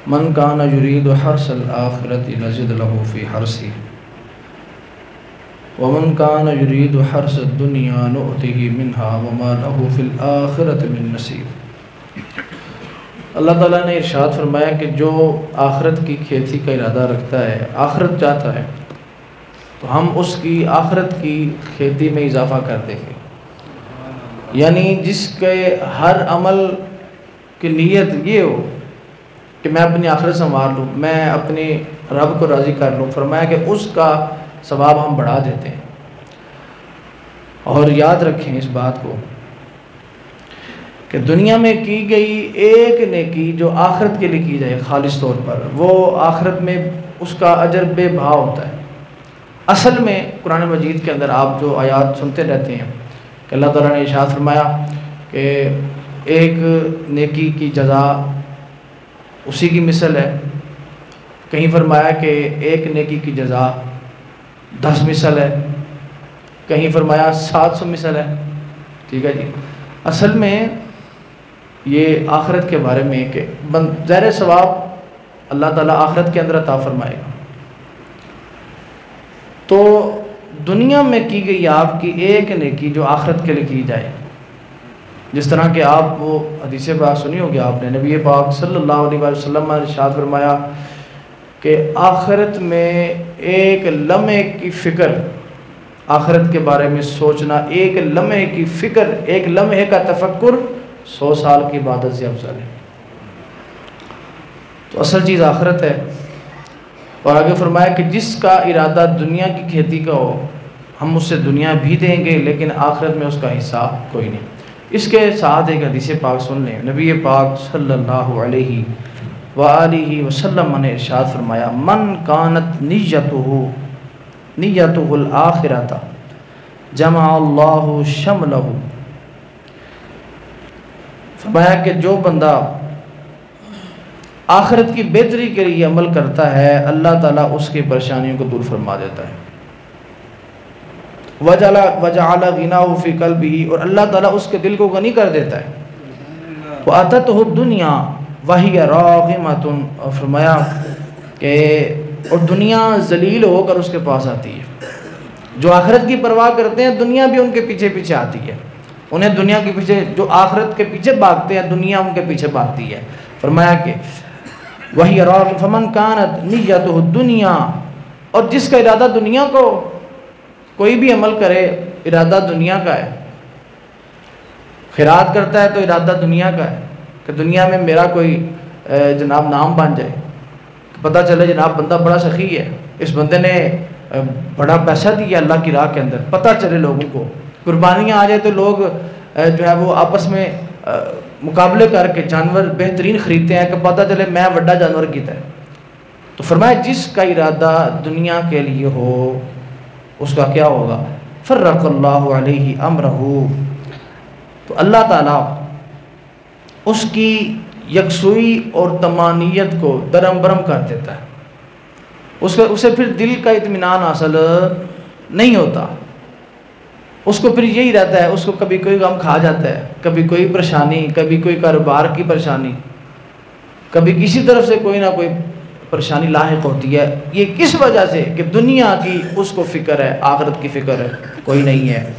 मन कान युरीदु हर्सल आखिरति नज़िद लहू फ़ी हर्सिही व मन कान युरीदु हर्सद दुनिया नुअतिही मिन्हा व मा लहू फ़िल आखिरति मिन नसीब। अल्लाह ताला ने इरशाद फरमाया कि जो आखिरत की खेती का इरादा रखता है, आखिरत चाहता है, तो हम उसकी आखिरत की खेती में इजाफ़ा कर देंगे। यानी जिसके हर अमल की नीयत ये हो कि मैं अपनी आखिरत संवार लूँ, मैं अपने रब को राज़ी कर लूँ, फरमाया कि उसका सवाब हम बढ़ा देते हैं। और याद रखें इस बात को कि दुनिया में की गई एक नेकी जो आखिरत के लिए की जाए खालिस तौर पर, वो आखिरत में उसका अजर बेभाव होता है। असल में कुरान मजीद के अंदर आप जो आयात सुनते रहते हैं कि अल्लाह ताला ने इरशाद फरमाया कि एक नेकी की जज़ा उसी की मिसल है, कहीं फरमाया कि एक नेकी की जज़ा 10 मिसल है, कहीं फरमाया 700 मिसल है। ठीक है जी। असल में ये आखिरत के बारे में कि ज़ाहिर सवाब अल्लाह ताला आखिरत के अंदर अता फरमाएगा। तो दुनिया में की गई आपकी एक नेकी जो आखिरत के लिए की जाए, जिस तरह के आप वो हदीस पाक सुनी होगी आपने, नबी पाक सल्लल्लाहु अलैहि वसल्लम ने इरशाद फरमाया कि आखिरत में एक लम्हे की फ़िक्र, आखिरत के बारे में सोचना, एक लम्हे की फ़िक्र, एक लम्हे का तफक्कुर 100 साल की इबादत से अफजल है। तो असल चीज़ आखिरत है। और आगे फरमाया कि जिसका इरादा दुनिया की खेती का हो, हम उससे दुनिया भी देंगे लेकिन आखिरत में उसका हिस्सा कोई नहीं। इसके साथ एक हदीस पाक सुन लें। नबी पाक सल्लल्लाहु अलैहि वालिहि वसल्लम ने इरशाद फरमाया, मन कानत निय्यतुहुल आखिरता जमअल्लाहु शमलहु। फरमाया कि जो बंदा आखिरत की बेहतरी के लिए अमल करता है, अल्लाह ताला उसकी परेशानियों को दूर फरमा देता है। वजअल गिनाहु फी क़ल्बिही, और अल्लाह ताला उसके दिल को गनी कर देता है। व अततहु दुनिया वहिय राग़िमतुन, और फरमाया कि और दुनिया जलील होकर उसके पास आती है। जो आखिरत की परवाह करते हैं, दुनिया भी उनके पीछे पीछे आती है। उन्हें दुनिया के पीछे, जो आखिरत के पीछे भागते हैं, दुनिया उनके पीछे भागती है। फरमाया कि वही फमन कानत निय्यतुहु दुनिया, और जिसका इरादा दुनिया को, कोई भी अमल करे इरादा दुनिया का है, खैरात करता है तो इरादा दुनिया का है कि दुनिया में मेरा कोई जनाब नाम बन जाए, पता चले जनाब बंदा बड़ा सखी है, इस बंदे ने बड़ा पैसा दिया अल्लाह की राह के अंदर, पता चले लोगों को, कुर्बानियाँ आ जाए तो लोग जो है वो आपस में मुकाबले करके जानवर बेहतरीन ख़रीदते हैं कि पता चले मैं बड़ा जानवर कीता है। तो फरमाया जिसका इरादा दुनिया के लिए हो उसका क्या होगा, फ़र्रक़ल्लाहु अलैहि अमरहू, तो अल्लाह ताला उसकी यकसुई और तमानियत को दरम बरम कर देता है। उसे फिर दिल का इत्मीनान हासिल नहीं होता। उसको फिर यही रहता है, उसको कभी कोई गम खा जाता है, कभी कोई परेशानी, कभी कोई कारोबार की परेशानी, कभी किसी तरफ से कोई ना कोई परेशानी लाहिक होती है। ये किस वजह से कि दुनिया की उसको फ़िक्र है, आखिरत की फ़िक्र है कोई नहीं है।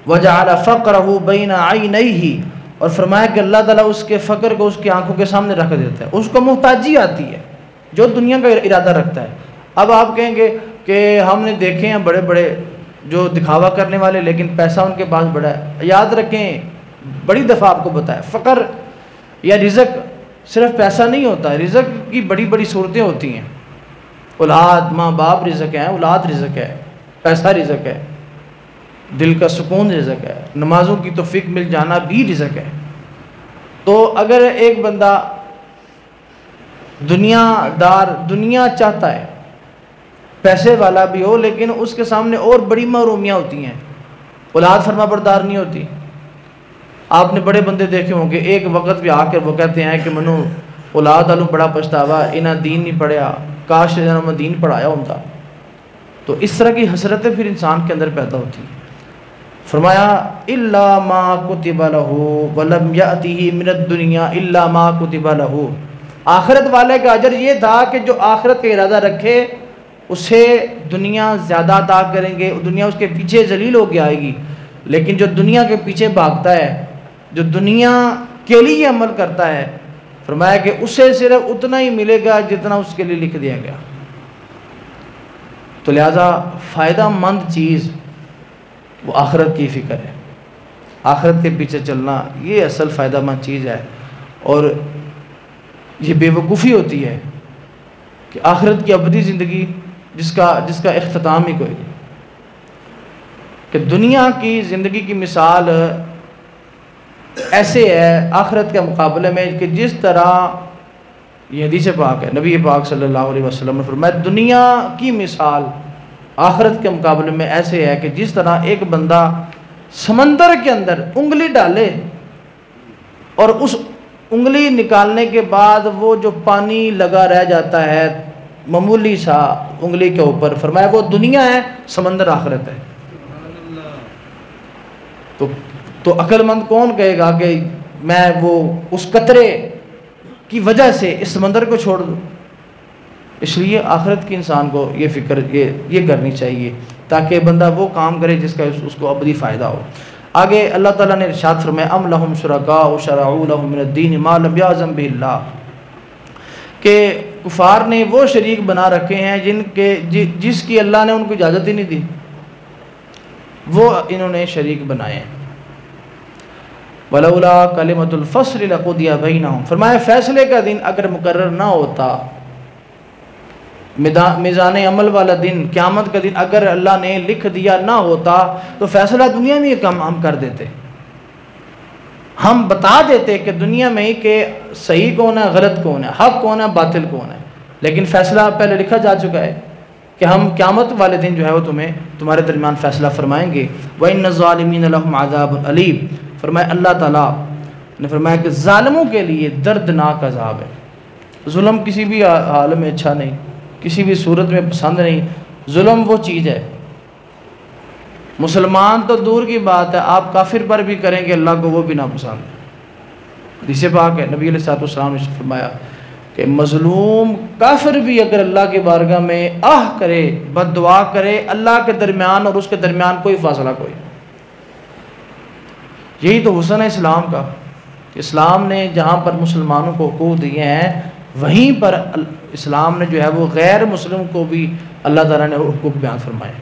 वजअल फ़क़रहु बैन ऐनैहि, और फरमाया कि अल्लाह ताला उसके फ़क्र को उसकी आंखों के सामने रख देता है। उसको मुहताजी आती है जो दुनिया का इरादा रखता है। अब आप कहेंगे कि हमने देखे हैं बड़े बड़े जो दिखावा करने वाले, लेकिन पैसा उनके पास बड़ा है। याद रखें, बड़ी दफ़ा आपको बताया, फ़क्र या रिज़्क़ सिर्फ पैसा नहीं होता है, रिज़्क़ की बड़ी बड़ी सूरतें होती हैं। औलाद, माँ बाप रिज़्क़ है, औलाद रिज़्क़ है, पैसा रिज़्क़ है, दिल का सुकून रिज़्क़ है, नमाज़ों की तौफ़ीक मिल जाना भी रिज़्क़ है। तो अगर एक बंदा दुनिया चाहता है, पैसे वाला भी हो, लेकिन उसके सामने और बड़ी महरूमियाँ होती हैं, औलाद फरमा बरदार नहीं होती। आपने बड़े बंदे देखे होंगे, एक वक्त भी आकर वो कहते हैं कि मनु औलाद आलू बड़ा पछतावा, इन्हें दीन नहीं पढ़िया, काश मैं दीन पढ़ाया होता। तो इस तरह की हसरतें फिर इंसान के अंदर पैदा होती हैं। फरमाया इल्ला मा कुतिबा लहू वलम यातिही मिनद दुनिया इल्ला मा कुतिबा लहू, आखिरत वाले का अजर ये था कि जो आखिरत का इरादा रखे उसे दुनिया ज़्यादा अता करेंगे, दुनिया उसके पीछे जलील होकर आएगी। लेकिन जो दुनिया के पीछे भागता है, जो दुनिया के लिए अमल करता है, फरमाया कि उसे सिर्फ उतना ही मिलेगा जितना उसके लिए लिख दिया गया। तो लिहाजा फ़ायदामंद चीज़ वो आखिरत की फ़िक्र है, आखिरत के पीछे चलना ये असल फ़ायदामंद चीज़ है। और ये बेवकूफ़ी होती है कि आखिरत की अबदी ज़िंदगी जिसका इख्तिताम ही कोई नहीं, कि दुनिया की ज़िंदगी की मिसाल ऐसे है आखिरत के मुकाबले में कि जिस तरह ये हदीस पाक है, नबी पाक सल्लल्लाहु अलैहि वसल्लम ने फरमाया दुनिया की मिसाल आखिरत के मुकाबले में ऐसे है कि जिस तरह एक बंदा समंदर के अंदर उंगली डाले और उस उंगली निकालने के बाद वो जो पानी लगा रह जाता है मामूली सा उंगली के ऊपर, फरमाया वो दुनिया है, समंदर आखिरत है। तो अक्लमंद कौन कहेगा कि मैं वो उस कतरे की वजह से इस समंदर को छोड़ दूँ? इसलिए आखिरत के इंसान को ये फ़िक्र ये करनी चाहिए ताकि बंदा वो काम करे जिसका उसको अबदी फ़ायदा हो। आगे अल्लाह ताला ने इरशाद फरमाया अम लहुम शुरकाउ शरअू लहुम मिनद्दीन मा लम यअज़म बिहिल्लाह, के कुफार ने वो शरीक बना रखे हैं जिसकी अल्लाह ने उनको इजाज़त ही नहीं दी, वो इन्होंने शरीक बनाए हैं। वलौला कलिमतुल फ़स्ल लक़ुदिया बैनहुम, फरमाया फ़ैसले का दिन अगर मुकर्रर ना होता, मिज़ान अमल वाला दिन, क़यामत का दिन अगर अल्लाह ने लिख दिया ना होता तो फ़ैसला दुनिया में हम कर देते, हम बता देते कि दुनिया में ही कि सही कौन है, गलत कौन है, हक़ कौन है, बातिल कौन है। लेकिन फ़ैसला पहले लिखा जा चुका है कि हम क़यामत वाले दिन जो है वो तुम्हारे दरमियान फ़ैसला फरमाएंगे। व इन्न ज़ालिमीन लहुम अज़ाबुन अलीम, फरमाया अल्लाह ताला ने फरमाया कि ज़ालिमों के लिए दर्दनाक अज़ाब है। जुल्म किसी भी हाल में अच्छा नहीं, किसी भी सूरत में पसंद नहीं। जुल्म वो चीज़ है, मुसलमान तो दूर की बात है, आप काफिर पर भी करेंगे अल्लाह को वो भी ना पसंद है। हदीस पाक है, नबी अलैहिस्सलाम ने फरमाया कि मज़लूम काफिर भी अगर अल्लाह के बारगाह में आह करे, बद्दुआ करे, अल्लाह के दरमियान और उसके दरमियान कोई फासला कोई। यही तो हुस्न है इस्लाम का, इस्लाम ने जहाँ पर मुसलमानों को हुकूक दिए हैं वहीं पर इस्लाम ने जो है वो गैर मुस्लिम को भी अल्लाह ताला ने हुकूक बयान फरमाए।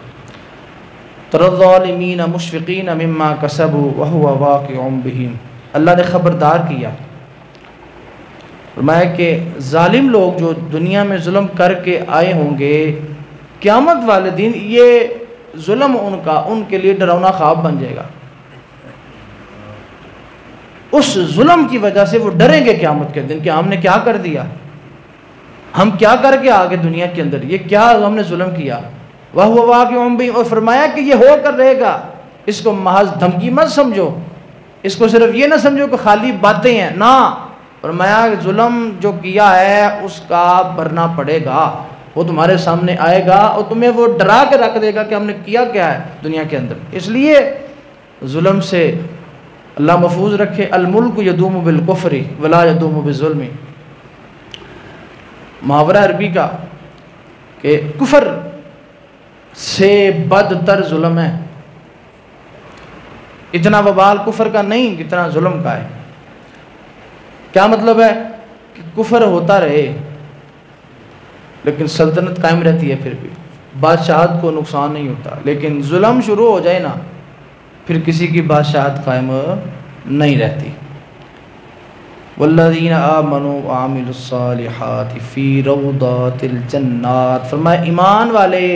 तरज़ालिमीन मुशफ़िकीन मिम्मा कसबू व हुवा वाक़िउम बिहिम, अल्लाह ने ख़बरदार किया, फरमाया कि ज़ालिम लोग जो दुनिया में जुल्म करके आए होंगे, क़यामत वाले दिन ये जुल्म उनके लिए डरावना ख्वाब बन जाएगा। उस जुल्म की वजह से वो डरेंगे क़यामत के दिन कि हमने क्या कर दिया, हम क्या करके आ गए दुनिया के अंदर, ये क्या हमने जुल्म किया। वह हुआ वाक़िउम बिहिम, और फरमाया कि ये हो कर रहेगा, इसको महज धमकी मत समझो, इसको सिर्फ ये ना समझो कि खाली बातें हैं, ना, फरमाया जुल्म जो किया है उसका भरना पड़ेगा, वो तुम्हारे सामने आएगा और तुम्हें वो डरा के रख देगा कि हमने किया क्या है दुनिया के अंदर। इसलिए जुल्म से अल्लाह महफूज रखे। अल मुल्क यदूम बिल कुफ्री वला यदूम बिज़ुल्मी, मुहावरा अरबी का कि कुफर से बदतर जुल्म है, इतना वबाल कुफर का नहीं जितना जुल्म का है। क्या मतलब है कि कुफर होता रहे लेकिन सल्तनत कायम रहती है, फिर भी बादशाहत को नुकसान नहीं होता, लेकिन जुल्म शुरू हो जाए ना फिर किसी की बादशाहत कायम नहीं रहती। वल्लज़ीना आमनू व आमिलुस्सालिहाति फ़ी रौदातिल जन्नात, फरमाया ईमान वाले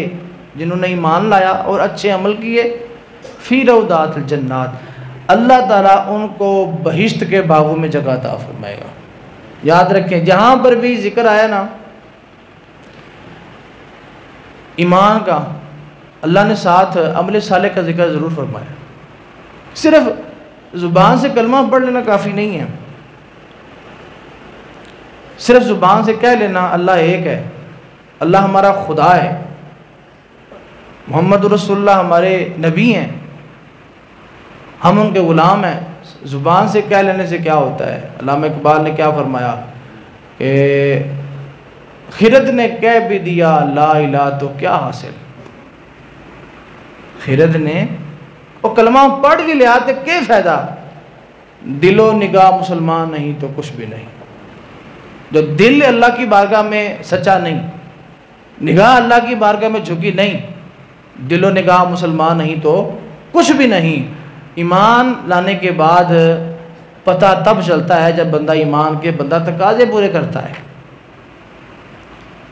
जिन्होंने ईमान लाया और अच्छे अमल किए, फ़ी रौदातिल जन्नात, अल्लाह ताला उनको बहिश्त के बागों में जगह अता फरमाएगा। याद रखें जहाँ पर भी जिक्र आया ना ईमान का, अल्लाह ने साथ अमल साले का जिक्र ज़रूर फरमाया। सिर्फ ज़ुबान से कलमा पढ़ लेना काफ़ी नहीं है, सिर्फ ज़ुबान से कह लेना अल्लाह एक है, अल्लाह हमारा खुदा है, मोहम्मद रसूलुल्लाह हमारे नबी हैं, हम उनके ग़ुलाम हैं, ज़ुबान से कह लेने से क्या होता है। अल्लामा इकबाल ने क्या फरमाया कि खिरद ने कह भी दिया ला इलाहा तो क्या हासिल। खिरद ने वो कलमा पढ़ भी लिया तो क्या फ़ायदा, दिलो निगाह मुसलमान नहीं तो कुछ भी नहीं। जो दिल अल्लाह की बारगाह में सच्चा नहीं, निगाह अल्लाह की बारगाह में झुकी नहीं, दिलो निगाह मुसलमान नहीं तो कुछ भी नहीं। ईमान लाने के बाद पता तब चलता है जब बंदा ईमान के बंदा तकाजे पूरे करता है।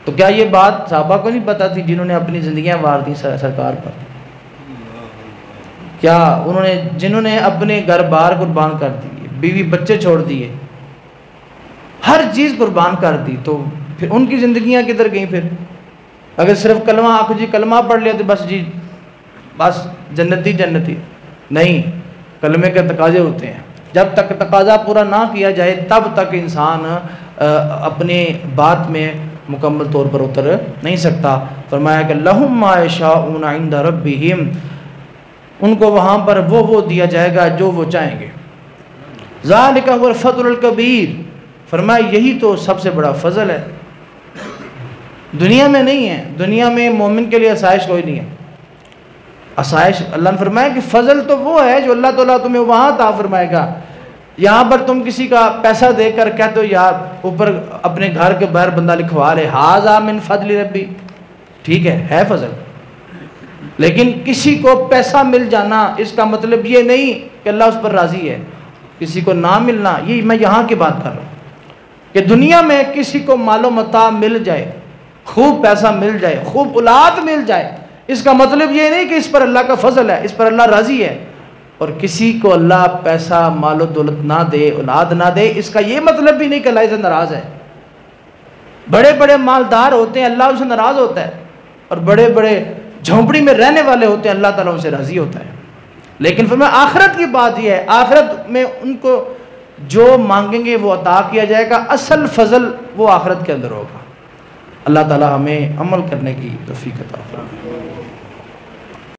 तो क्या ये बात साहबा को नहीं पता थी जिन्होंने अपनी ज़िंदगियां वार दी सरकार पर? क्या उन्होंने जिन्होंने अपने घर बार कुर्बान कर दिए, बीवी बच्चे छोड़ दिए, हर चीज़ कुर्बान कर दी, तो फिर उनकी ज़िंदगियां किधर गई? फिर अगर सिर्फ कलमा आखो जी कलमा पढ़ लिया तो बस जी बस जन्नती जन्नती नहीं। कलमे के तकाजे होते हैं, जब तक तकाजा पूरा ना किया जाए तब तक इंसान अपने बात में मुकम्मल तौर पर उतर नहीं सकता। फरमाया कि लहुम मा यशाऊन इंदा रब्बिहिम, उनको वहाँ पर वो दिया जाएगा जो वो चाहेंगे। ज़ालिका हुवल फ़ज़्लुल कबीर, फरमाया यही तो सबसे बड़ा फजल है, दुनिया में नहीं है। दुनिया में मोमिन के लिए आसाइश कोई नहीं है। आसाइश अल्लाह ने फरमाया कि फ़जल तो वो है जो अल्लाह ताला तुम्हें वहाँ अता फरमाएगा। यहाँ पर तुम किसी का पैसा देकर कहते हो यार ऊपर अपने घर के बाहर बंदा लिखवा ले हाज़ा मिन फ़ज़ली रब्बी, ठीक है फ़जल, लेकिन किसी को पैसा मिल जाना इसका मतलब ये नहीं कि अल्लाह उस पर राज़ी है। किसी को ना मिलना, ये मैं यहाँ की बात कर रहा हूँ कि दुनिया में किसी को मालो मता मिल जाए, खूब पैसा मिल जाए, खूब औलाद मिल जाए, इसका मतलब ये नहीं कि इस पर अल्लाह का फजल है, इस पर अल्लाह राज़ी है। और किसी को अल्लाह पैसा मालो दौलत ना दे, औलाद ना दे, इसका ये मतलब भी नहीं कि अल्लाह से नाराज़ है। बड़े बड़े मालदार होते हैं, अल्लाह उनसे नाराज़ होता है, और बड़े बड़े झोंपड़ी में रहने वाले होते हैं, अल्लाह ताला उनसे राज़ी होता है। लेकिन फिर मैं आखिरत की बात यह है, आखिरत में उनको जो मांगेंगे वो अता किया जाएगा। असल फजल वो आखिरत के अंदर होगा। अल्लाह ताला हमें अमल करने की तौफीक अता फरमाए।